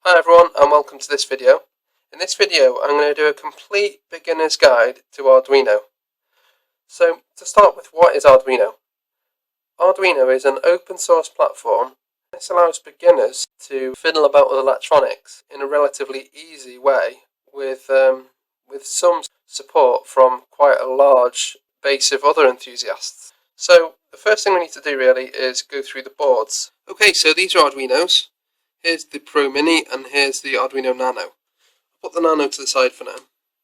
Hi everyone and welcome to this video. In this video I'm going to do a complete beginner's guide to Arduino. So to start with, what is Arduino? Arduino is an open source platform. This allows beginners to fiddle about with electronics in a relatively easy way with some support from quite a large base of other enthusiasts. So the first thing we need to do really is go through the boards. Okay, so these are Arduinos. Here's the Pro Mini and here's the Arduino Nano. I'll put the Nano to the side for now.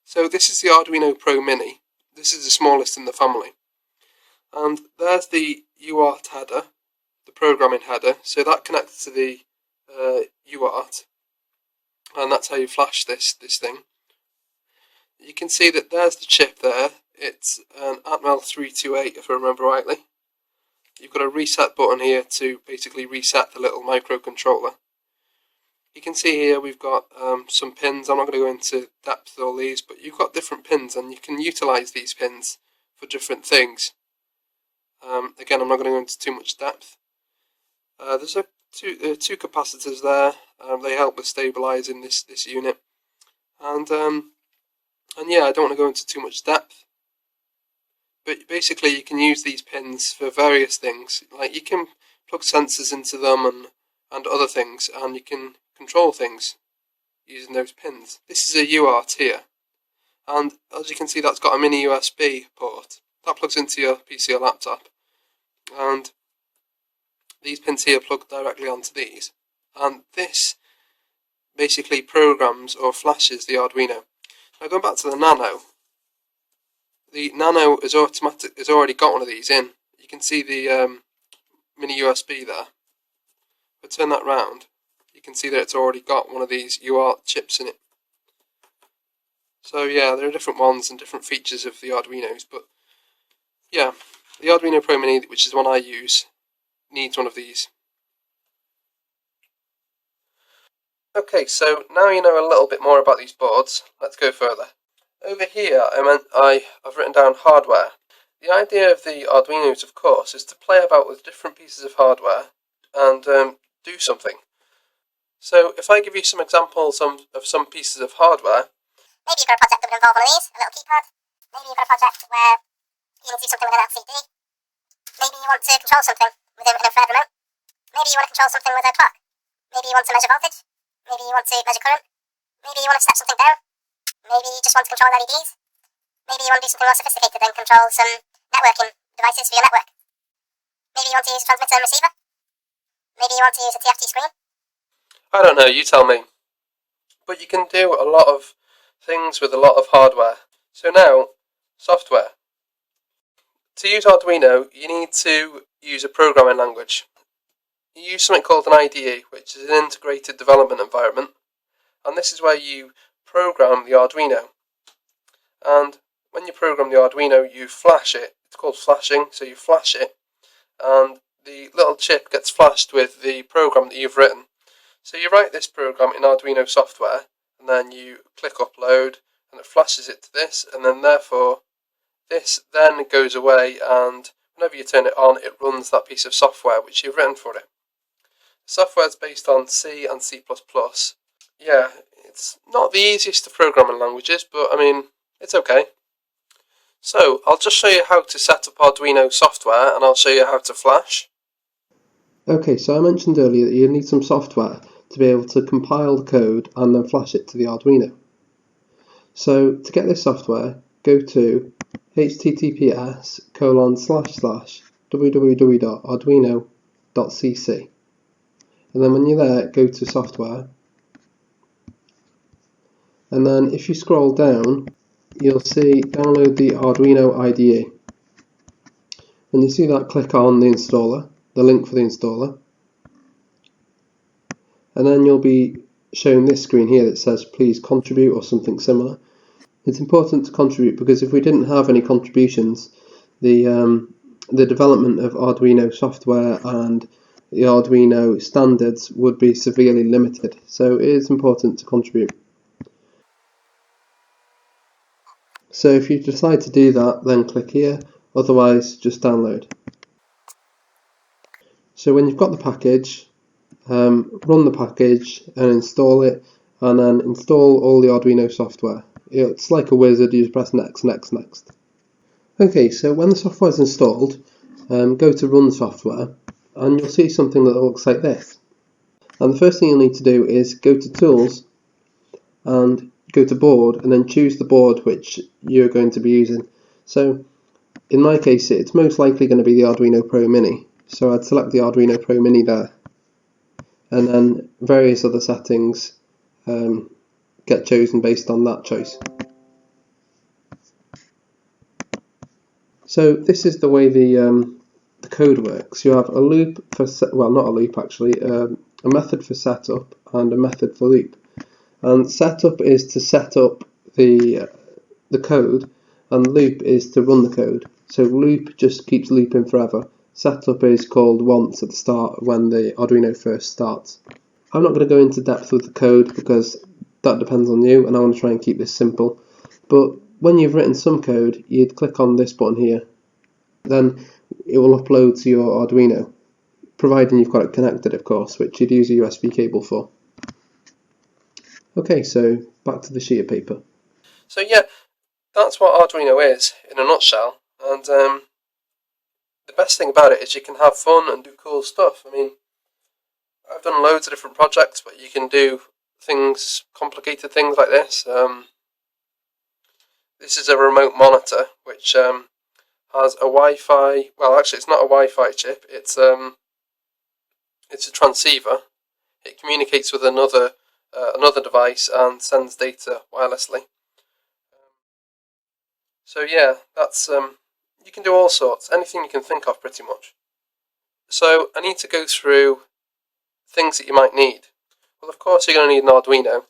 So this is the Arduino Pro Mini. This is the smallest in the family. And there's the UART header, the programming header. So that connects to the UART. And that's how you flash this thing. You can see that there's the chip there. It's an Atmel 328 if I remember rightly. You've got a reset button here to basically reset the little microcontroller. You can see here we've got some pins. I'm not going to go into depth with all these, but you've got different pins and you can utilise these pins for different things. Again, I'm not going to go into too much depth. There's two capacitors there. They help with stabilising this unit. And yeah, I don't want to go into too much depth. But basically you can use these pins for various things. Like you can plug sensors into them and other things, and you can control things using those pins. This is a UART here, and as you can see that's got a mini USB port. That plugs into your PC or laptop, and these pins here plug directly onto these, and this basically programs or flashes the Arduino. Now going back to the Nano is automatic. It's already got one of these in. You can see the mini USB there. If I turn that round, you can see that it's already got one of these UART chips in it. So yeah, there are different ones and different features of the Arduinos, but yeah, the Arduino Pro Mini, which is the one I use, needs one of these. Okay, so now you know a little bit more about these boards, let's go further. Over here I've written down hardware. The idea of the Arduinos, of course, is to play about with different pieces of hardware and do something. So if I give you some examples of some pieces of hardware. Maybe you've got a project that would involve one of these, a little keypad. Maybe you've got a project where you need to do something with an LCD. Maybe you want to control something with an infrared remote. Maybe you want to control something with a clock. Maybe you want to measure voltage. Maybe you want to measure current. Maybe you want to step something down. Maybe you just want to control LEDs. Maybe you want to do something more sophisticated and control some networking devices for your network. Maybe you want to use a transmitter and receiver. Maybe you want to use a TFT screen. I don't know, you tell me. But you can do a lot of things with a lot of hardware. So now, software. To use Arduino, you need to use a programming language. You use something called an IDE, which is an integrated development environment. And this is where you program the Arduino. And when you program the Arduino, you flash it. It's called flashing, so you flash it, and the little chip gets flashed with the program that you've written. So you write this program in Arduino software, and then you click upload, and it flashes it to this, and then therefore this then goes away, and whenever you turn it on, it runs that piece of software which you've written for it. The software is based on C and C++. Yeah, it's not the easiest of programming languages, but I mean, it's okay. So, I'll just show you how to set up Arduino software, and I'll show you how to flash. Okay, so I mentioned earlier that you need some software to be able to compile the code and then flash it to the Arduino. So, to get this software, go to https://www.arduino.cc, and then when you're there, go to software, and then if you scroll down, you'll see download the Arduino IDE. When you see that, click on the installer, the link for the installer, and then you'll be shown this screen here that says please contribute or something similar. It's important to contribute because if we didn't have any contributions, the development of Arduino software and the Arduino standards would be severely limited. So it is important to contribute. So if you decide to do that, then click here, otherwise just download. So when you've got the package, run the package and install it, and then install all the Arduino software. It's like a wizard, you just press next, next, next. Okay, so when the software is installed, go to run software, and you'll see something that looks like this. And the first thing you'll need to do is go to tools and go to board, and then choose the board which you're going to be using. So in my case it's most likely going to be the Arduino Pro Mini, so I'd select the Arduino Pro Mini there, and then various other settings get chosen based on that choice. So this is the way the code works. You have a loop for, well, not a loop actually, a method for setup and a method for loop. And setup is to set up the code, and loop is to run the code. So loop just keeps looping forever. Setup is called once at the start when the Arduino first starts. I'm not going to go into depth with the code because that depends on you, and I want to try and keep this simple. But when you've written some code, you'd click on this button here. Then it will upload to your Arduino, providing you've got it connected, of course, which you'd use a USB cable for. Okay, so back to the sheet of paper. So yeah, that's what Arduino is in a nutshell, and the best thing about it is you can have fun and do cool stuff. I mean, I've done loads of different projects, but you can do things, complicated things like this. This is a remote monitor which has a Wi-Fi. Well, actually, it's not a Wi-Fi chip. It's a transceiver. It communicates with another device and sends data wirelessly. So yeah, that's you can do all sorts, anything you can think of pretty much. So I need to go through things that you might need. Well, of course you're going to need an Arduino,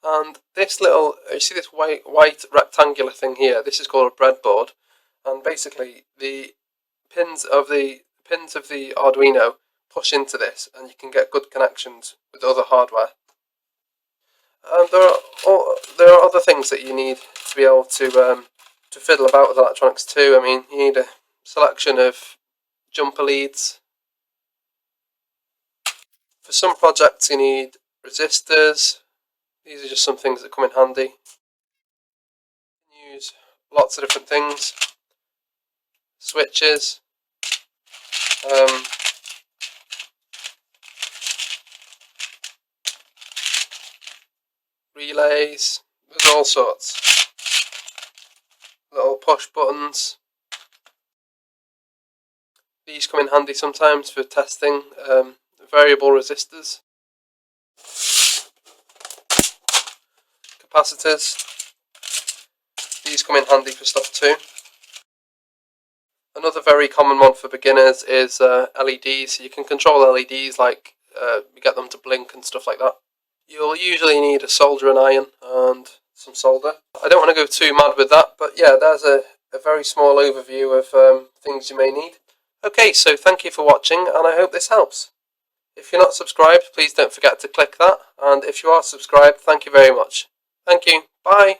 and this little, you see this white rectangular thing here, this is called a breadboard, and basically the pins of the Arduino push into this, and you can get good connections with other hardware. And there are other things that you need to be able to fiddle about with electronics too. I mean, you need a selection of jumper leads. For some projects you need resistors. These are just some things that come in handy. You can use lots of different things. Switches. Relays. There's all sorts. Little push buttons. These come in handy sometimes for testing variable resistors. Capacitors. These come in handy for stuff too. Another very common one for beginners is LEDs. You can control LEDs, like you get them to blink and stuff like that. You'll usually need a soldering iron and some solder. I don't want to go too mad with that, but yeah, there's a very small overview of things you may need. Okay, so thank you for watching, and I hope this helps. If you're not subscribed, please don't forget to click that, and if you are subscribed, thank you very much. Thank you. Bye.